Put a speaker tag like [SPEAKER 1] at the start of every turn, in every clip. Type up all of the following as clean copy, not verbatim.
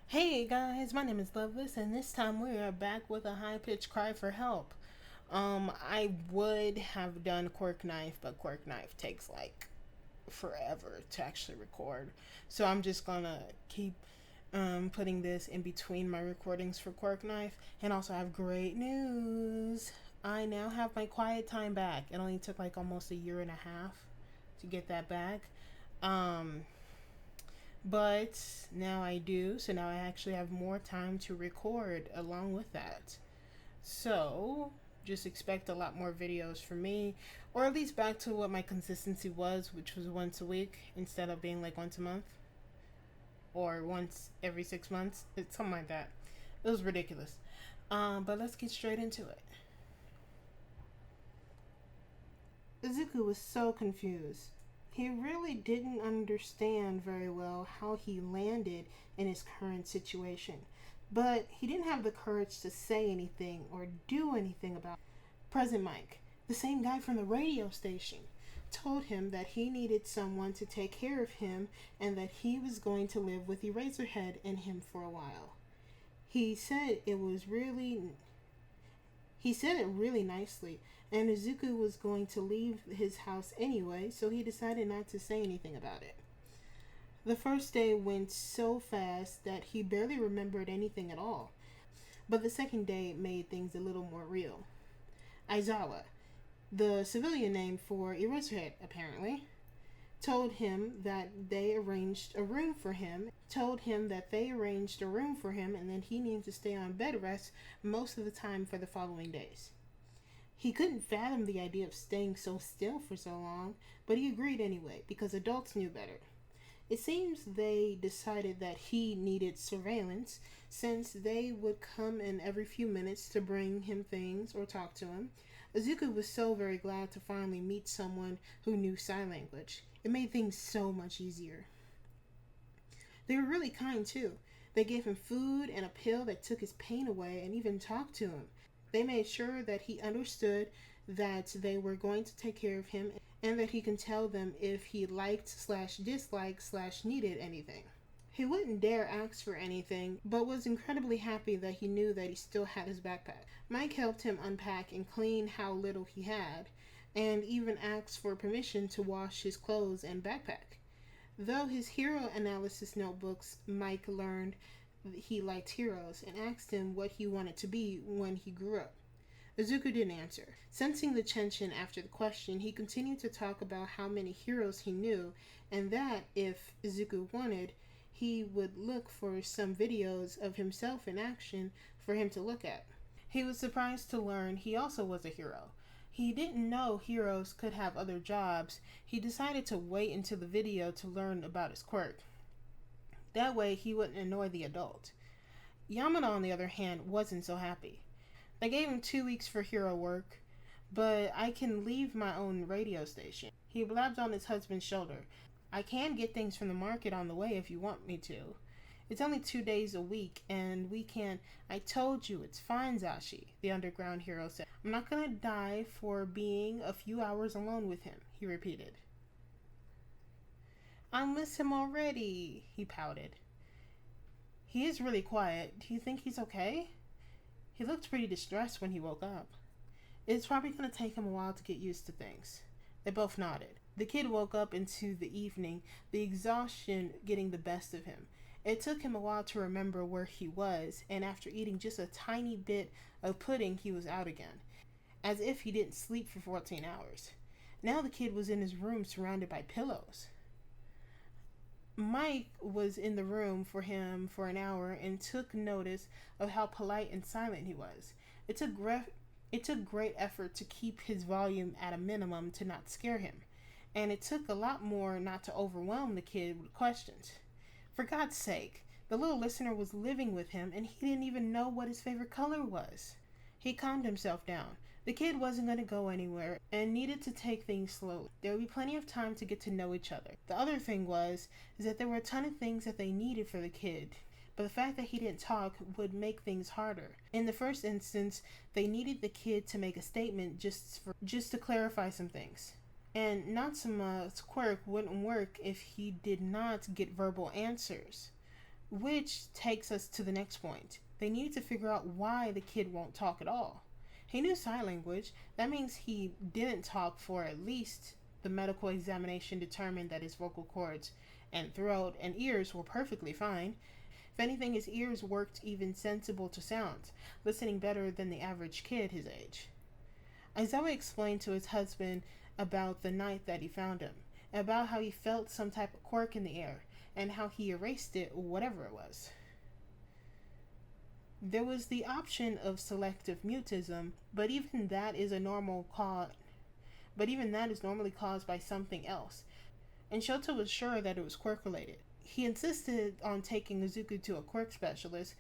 [SPEAKER 1] Hey guys, my name is Loveless, and this time we are back with a high pitched cry for help. I would have done Quirk Knife, but Quirk Knife takes like forever to actually record. So I'm just gonna keep putting this in between my recordings for Quirk Knife. And also, I have great news. I now have my quiet time back. It only took like almost a year and a half to get that back. Um, but now I do, so now I actually have more time to record along with that. So just expect a lot more videos from me, or at least back to what my consistency was, which was once a week instead of being like once a month or once every 6 months. It's something like that. It was ridiculous. But let's get straight into it. Izuku was so confused. He really didn't understand very well how he landed in his current situation, but he didn't have the courage to say anything or do anything about it. Present Mike, the same guy from the radio station, told him that he needed someone to take care of him and that he was going to live with Eraserhead and him for a while. He said it was really he said it really nicely, and Izuku was going to leave his house anyway, so he decided not to say anything about it. The first day went so fast that he barely remembered anything at all, but the second day made things a little more real. Aizawa, the civilian name for Eraserhead, apparently, told him that they arranged a room for him, and that he needed to stay on bed rest most of the time for the following days. He couldn't fathom the idea of staying so still for so long, but he agreed anyway because adults knew better. It seems they decided that he needed surveillance since they would come in every few minutes to bring him things or talk to him. Izuku was so very glad to finally meet someone who knew sign language. It made things so much easier. They were really kind too. They gave him food and a pill that took his pain away and even talked to him. They made sure that he understood that they were going to take care of him and that he can tell them if he liked slash disliked slash needed anything. He wouldn't dare ask for anything, but was incredibly happy that he knew that he still had his backpack. Mike helped him unpack and clean how little he had, and even asked for permission to wash his clothes and backpack. Though his hero analysis notebooks, Mike learned he liked heroes and asked him what he wanted to be when he grew up. Izuku didn't answer. Sensing the tension after the question, he continued to talk about how many heroes he knew and that if Izuku wanted, he would look for some videos of himself in action for him to look at. He was surprised to learn he also was a hero. He didn't know heroes could have other jobs. He decided to wait until the video to learn about his quirk. That way he wouldn't annoy the adult. Yamada, on the other hand, wasn't so happy. They gave him 2 weeks for hero work, but I can leave my own radio station. He blabbed on his husband's shoulder. I can get things from the market on the way if you want me to. It's only 2 days a week, and we can. I told you, it's fine, Zashi, the underground hero said. I'm not gonna die for being a few hours alone with him, he repeated. I miss him already, he pouted. He is really quiet. Do you think he's okay? He looked pretty distressed when he woke up. It's probably going to take him a while to get used to things. They both nodded. The kid woke up into the evening, the exhaustion getting the best of him. It took him a while to remember where he was, and after eating just a tiny bit of pudding, he was out again, as if he didn't sleep for 14 hours. Now the kid was in his room surrounded by pillows. Mike was in the room for him for an hour and took notice of how polite and silent he was. It took great effort to keep his volume at a minimum to not scare him, and it took a lot more not to overwhelm the kid with questions. For God's sake, the little listener was living with him and he didn't even know what his favorite color was. He calmed himself down. The kid wasn't going to go anywhere and needed to take things slowly. There would be plenty of time to get to know each other. The other thing is that there were a ton of things that they needed for the kid, but the fact that he didn't talk would make things harder. In the first instance, they needed the kid to make a statement just to clarify some things. And Natsuma's quirk wouldn't work if he did not get verbal answers. Which takes us to the next point. They needed to figure out why the kid won't talk at all. He knew sign language. That means he didn't talk for at least the medical examination determined that his vocal cords and throat and ears were perfectly fine. If anything, his ears worked even sensible to sounds, listening better than the average kid his age. Aizawa explained to his husband about the night that he found him, about how he felt some type of quirk in the air, and how he erased it, whatever it was. There was the option of selective mutism, but even that is normally caused by something else, and Shota was sure that it was quirk related. He insisted on taking Izuku to a quirk specialist,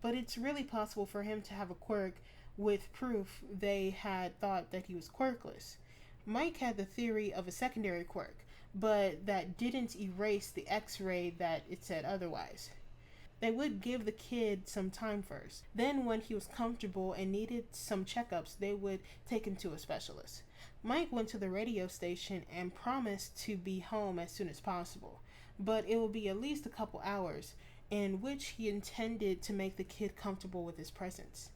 [SPEAKER 1] but it's really possible for him to have a quirk with proof they had thought that he was quirkless. Mike had the theory of a secondary quirk, but that didn't erase the x-ray that it said otherwise. They would give the kid some time first. Then when he was comfortable and needed some checkups, they would take him to a specialist. Mike went to the radio station and promised to be home as soon as possible, but it would be at least a couple hours, in which he intended to make the kid comfortable with his presence.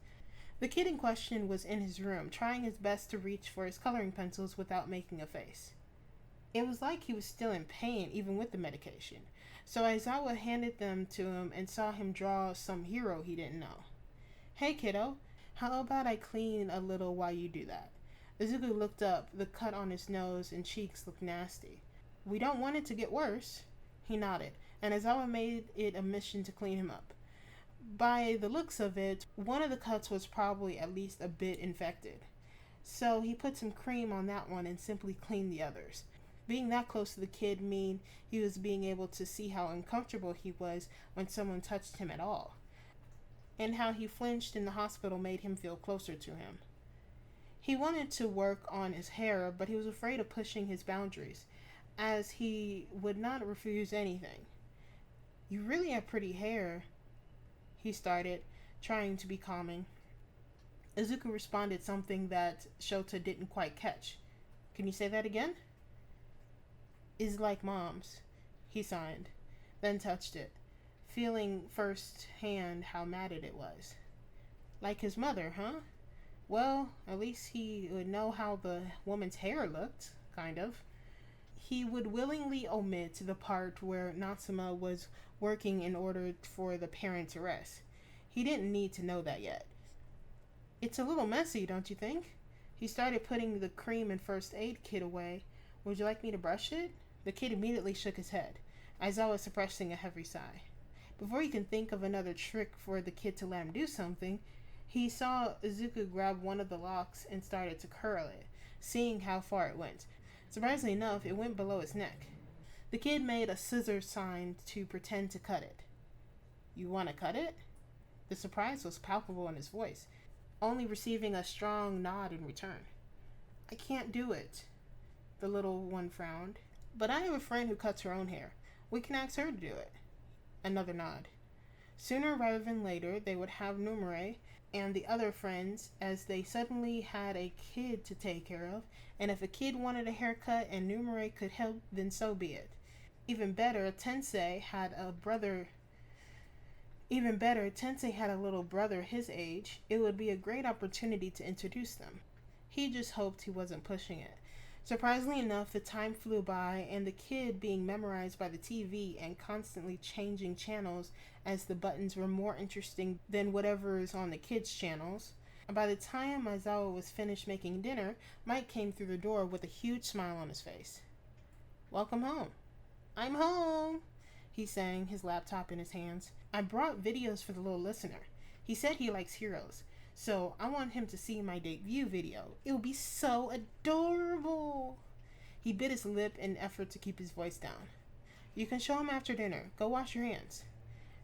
[SPEAKER 1] The kid in question was in his room, trying his best to reach for his coloring pencils without making a face. It was like he was still in pain, even with the medication. So Aizawa handed them to him and saw him draw some hero he didn't know. "Hey kiddo, how about I clean a little while you do that?" Izuku looked up. The cut on his nose and cheeks looked nasty. "We don't want it to get worse." He nodded, and Aizawa made it a mission to clean him up. By the looks of it, one of the cuts was probably at least a bit infected. So he put some cream on that one and simply cleaned the others. Being that close to the kid mean he was being able to see how uncomfortable he was when someone touched him at all, and how he flinched in the hospital made him feel closer to him. He wanted to work on his hair, but he was afraid of pushing his boundaries, as he would not refuse anything. "You really have pretty hair," he started, trying to be calming. Izuku responded something that Shota didn't quite catch. "Can you say that again?" "Is like mom's," he signed, then touched it, feeling firsthand how matted it was. "Like his mother, huh? Well, at least he would know how the woman's hair looked, kind of." He would willingly omit the part where Natsuma was working in order for the parent to rest. He didn't need to know that yet. "It's a little messy, don't you think?" He started putting the cream and first aid kit away. "Would you like me to brush it?" The kid immediately shook his head, Aizawa suppressing a heavy sigh. Before he could think of another trick for the kid to let him do something, he saw Izuku grab one of the locks and started to curl it, seeing how far it went. Surprisingly enough, it went below his neck. The kid made a scissor sign to pretend to cut it. "You want to cut it?" The surprise was palpable in his voice, only receiving a strong nod in return. "I can't do it." The little one frowned. "But I have a friend who cuts her own hair. We can ask her to do it." Another nod. Sooner rather than later, they would have Numere and the other friends, as they suddenly had a kid to take care of, and if a kid wanted a haircut and Numere could help, then so be it. Even better, Tensei had a little brother his age. It would be a great opportunity to introduce them. He just hoped he wasn't pushing it. Surprisingly enough, the time flew by, and the kid being memorized by the TV and constantly changing channels as the buttons were more interesting than whatever is on the kids' channels. By the time Aizawa was finished making dinner, Mike came through the door with a huge smile on his face. "Welcome home." "I'm home," he sang, his laptop in his hands. "I brought videos for the little listener. He said he likes heroes, so I want him to see my debut video. It'll be so adorable." He bit his lip in an effort to keep his voice down. "You can show him after dinner. Go wash your hands."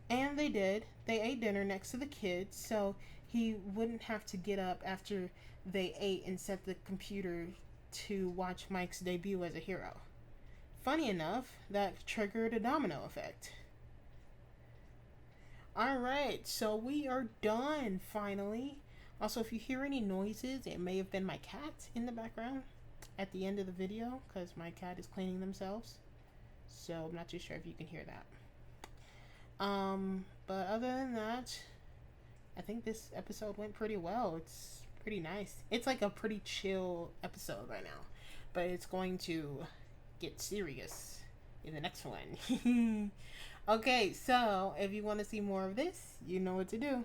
[SPEAKER 1] And they did. They ate dinner next to the kid, so he wouldn't have to get up after they ate and set the computer to watch Mike's debut as a hero. Funny enough, that triggered a domino effect. Alright, so we are done, finally. Also, if you hear any noises, it may have been my cat in the background at the end of the video, because my cat is cleaning themselves. So I'm not too sure if you can hear that. But other than that, I think this episode went pretty well. It's pretty nice. It's like a pretty chill episode right now, but it's going to get serious in the next one. Okay, so if you want to see more of this, you know what to do.